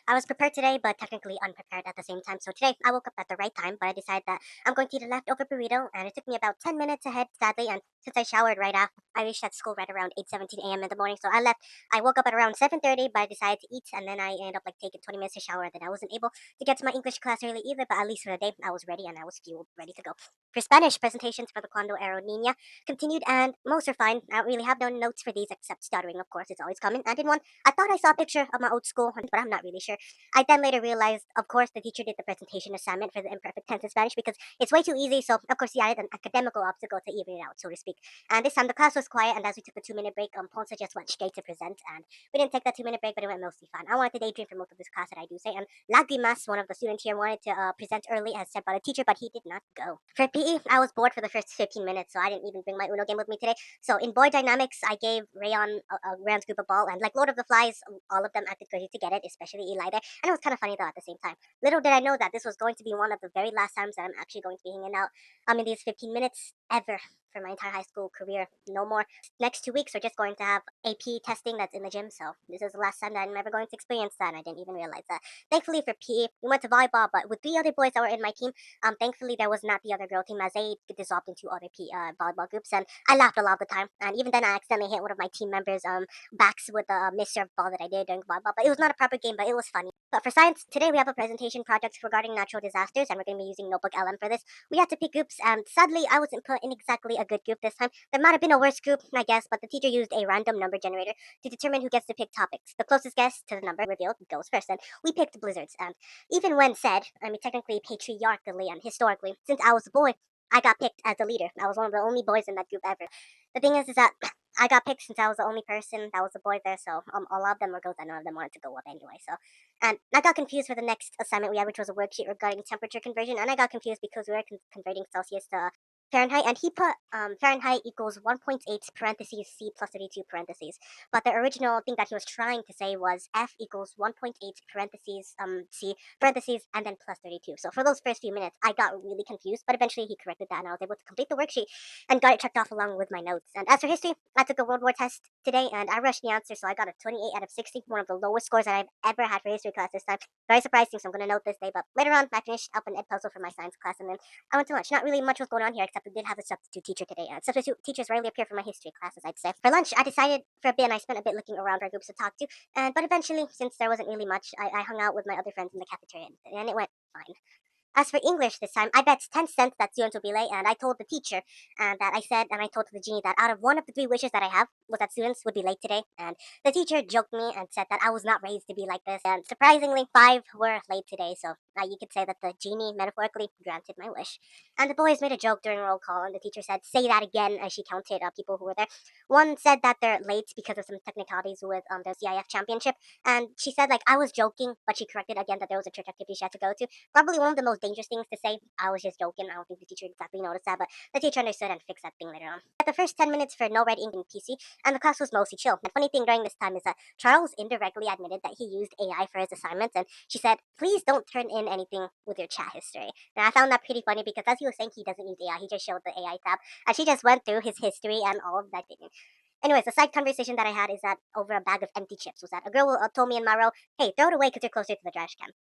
I was prepared today, but technically unprepared at the same time. So today I woke up at the right time, but I decided that I'm going to eat a leftover burrito, and it took me about 10 minutes ahead, sadly. And since I showered right after, I reached at school right around 8:17 a.m. in the morning. So I left. I woke up at around 7:30, but I decided to eat, and then I ended up like taking 20 minutes to shower. Then I wasn't able to get to my English class early either, but at least for the day I was ready and I was fueled, ready to go. For Spanish, presentations for the Cuando Ero Nina continued, and most are fine. I don't really have no notes for these except stuttering, of course. It's always coming. And in one, I thought I saw a picture of my old school, but I'm not really sure. I then later realized, of course, the teacher did the presentation assignment for the imperfect tense in Spanish because it's way too easy. So, of course, he added an academical obstacle to even it out, so to speak. And this time the class was quiet, and as we took the 2 minute break, Ponce just went straight to present. And we didn't take that 2 minute break, but it went mostly fine. I wanted to daydream for most of this class that I do say. And Lagrimas, one of the students here, wanted to present early as said by the teacher, but he did not go. For PE, I was bored for the first 15 minutes, so I didn't even bring my Uno game with me today. So in boy dynamics, I gave Rayon Rayon scoop a ball, and like Lord of the Flies, all of them acted crazy to get it, especially Eli there. And it was kind of funny though at the same time. Little did I know that this was going to be one of the very last times that I'm actually going to be hanging out in these 15 minutes ever for my entire high school career. No more. Next 2 weeks, we're just going to have AP testing that's in the gym, so this is the last time that I'm ever going to experience that, and I didn't even realize that. Thankfully for PE, we went to volleyball, but with 3 other boys that were in my team, thankfully there was not the other girl team as they dissolved into other volleyball groups, and I laughed a lot of the time, and even then I accidentally hit one of my team members' backs with a misserved ball that I did during volleyball, but it was not a proper game, but it was funny. But for science, today we have a presentation project regarding natural disasters, and we're going to be using Notebook LM for this. We had to pick groups, and sadly, I wasn't put in exactly a good group this time. There might have been a worse group, I guess, but the teacher used a random number generator to determine who gets to pick topics. The closest guess to the number revealed goes first, and we picked blizzards. And even when said, I mean, technically, patriarchally and historically, since I was a boy, I got picked as the leader. I was one of the only boys in that group ever. The thing is that I got picked since I was the only person that was a boy there, so all of them were girls, and none of them wanted to go up anyway. So, and I got confused for the next assignment we had, which was a worksheet regarding temperature conversion, and I got confused because we were converting Celsius to Fahrenheit, and he put Fahrenheit equals 1.8 parentheses C plus 32 parentheses. But the original thing that he was trying to say was F equals 1.8 parentheses C parentheses and then plus 32. So for those first few minutes, I got really confused, but eventually he corrected that, and I was able to complete the worksheet and got it checked off along with my notes. And as for history, I took a World War test today, and I rushed the answer, so I got a 28 out of 60, one of the lowest scores that I've ever had for history class this time. Very surprising, so I'm going to note this day. But later on, I finished up an ed puzzle for my science class, and then I went to lunch. Not really much was going on here, except we did have a substitute teacher today. And substitute teachers rarely appear for my history classes, I'd say. For lunch, I decided for a bit, and I spent a bit looking around for groups to talk to. But eventually, since there wasn't really much, I hung out with my other friends in the cafeteria, and it went fine. As for English this time, I bet 10 cents that students will be late, and I told the teacher and I told the genie that out of one of the 3 wishes that I have was that students would be late today, and the teacher joked me and said that I was not raised to be like this, and surprisingly, 5 were late today, so you could say that the genie metaphorically granted my wish. And the boys made a joke during roll call, and the teacher said, say that again, as she counted people who were there. One said that they're late because of some technicalities with the CIF championship, and she said, like, I was joking, but she corrected again that there was a church activity she had to go to. Probably one of the most dangerous things to say. I was just joking. I don't think the teacher exactly noticed that, but the teacher understood and fixed that thing later on. At the first 10 minutes for no red ink in PC, and the class was mostly chill. The funny thing during this time is that Charles indirectly admitted that he used AI for his assignments, and she said, please don't turn in anything with your chat history. And I found that pretty funny because as he was saying, he doesn't use AI. He just showed the AI tab, and she just went through his history and all of that thing. Anyways, the side conversation that I had is that over a bag of empty chips was that a girl told me in my row, hey, throw it away because you're closer to the trash can.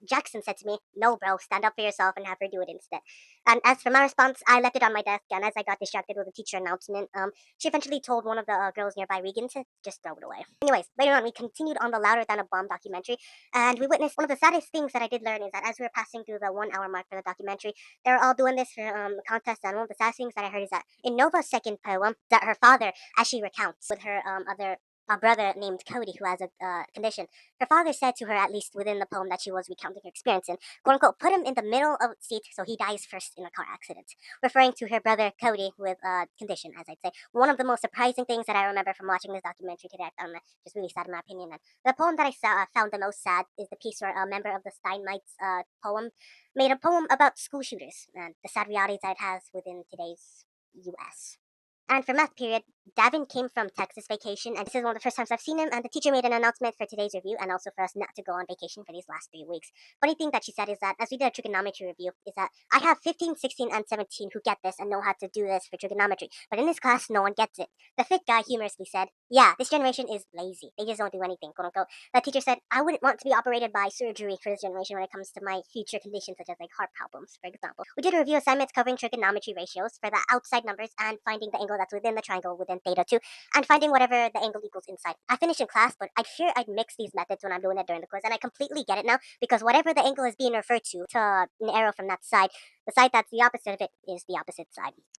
Jackson said to me, no, bro, stand up for yourself and have her do it instead. And as for my response, I left it on my desk, and as I got distracted with a teacher announcement, she eventually told one of the girls nearby, Regan, to just throw it away. Anyways, later on, we continued on the Louder Than a Bomb documentary, and we witnessed one of the saddest things that I did learn is that as we were passing through the 1 hour mark for the documentary, they were all doing this for a contest, and one of the saddest things that I heard is that in Nova's second poem, that her father, as she recounts with her other a brother named Cody who has a condition. Her father said to her, at least within the poem that she was recounting her experience in, quote unquote, put him in the middle of the seat so he dies first in a car accident, referring to her brother Cody with a condition, as I'd say. One of the most surprising things that I remember from watching this documentary today, I found that just really sad in my opinion. And the poem that found the most sad is the piece where a member of the Steinmites poem made a poem about school shooters and the sad realities that it has within today's U.S. And for math period, Davin came from Texas vacation, and this is one of the first times I've seen him. And the teacher made an announcement for today's review, and also for us not to go on vacation for these last 3 weeks. Funny thing that she said is that as we did a trigonometry review, is that I have 15, 16, and 17 who get this and know how to do this for trigonometry, but in this class, no one gets it. The fifth guy humorously said, "Yeah, this generation is lazy. They just don't do anything." "Quote unquote." The teacher said, "I wouldn't want to be operated by surgery for this generation when it comes to my future conditions, such as like heart problems, for example." We did a review assignments covering trigonometry ratios for the outside numbers and finding the angle that's within the triangle within theta 2 and finding whatever the angle equals inside. I finished in class, but I fear I'd mix these methods when I'm doing it during the course, and I completely get it now because whatever the angle is being referred to an arrow from that side, the side that's the opposite of it is the opposite side.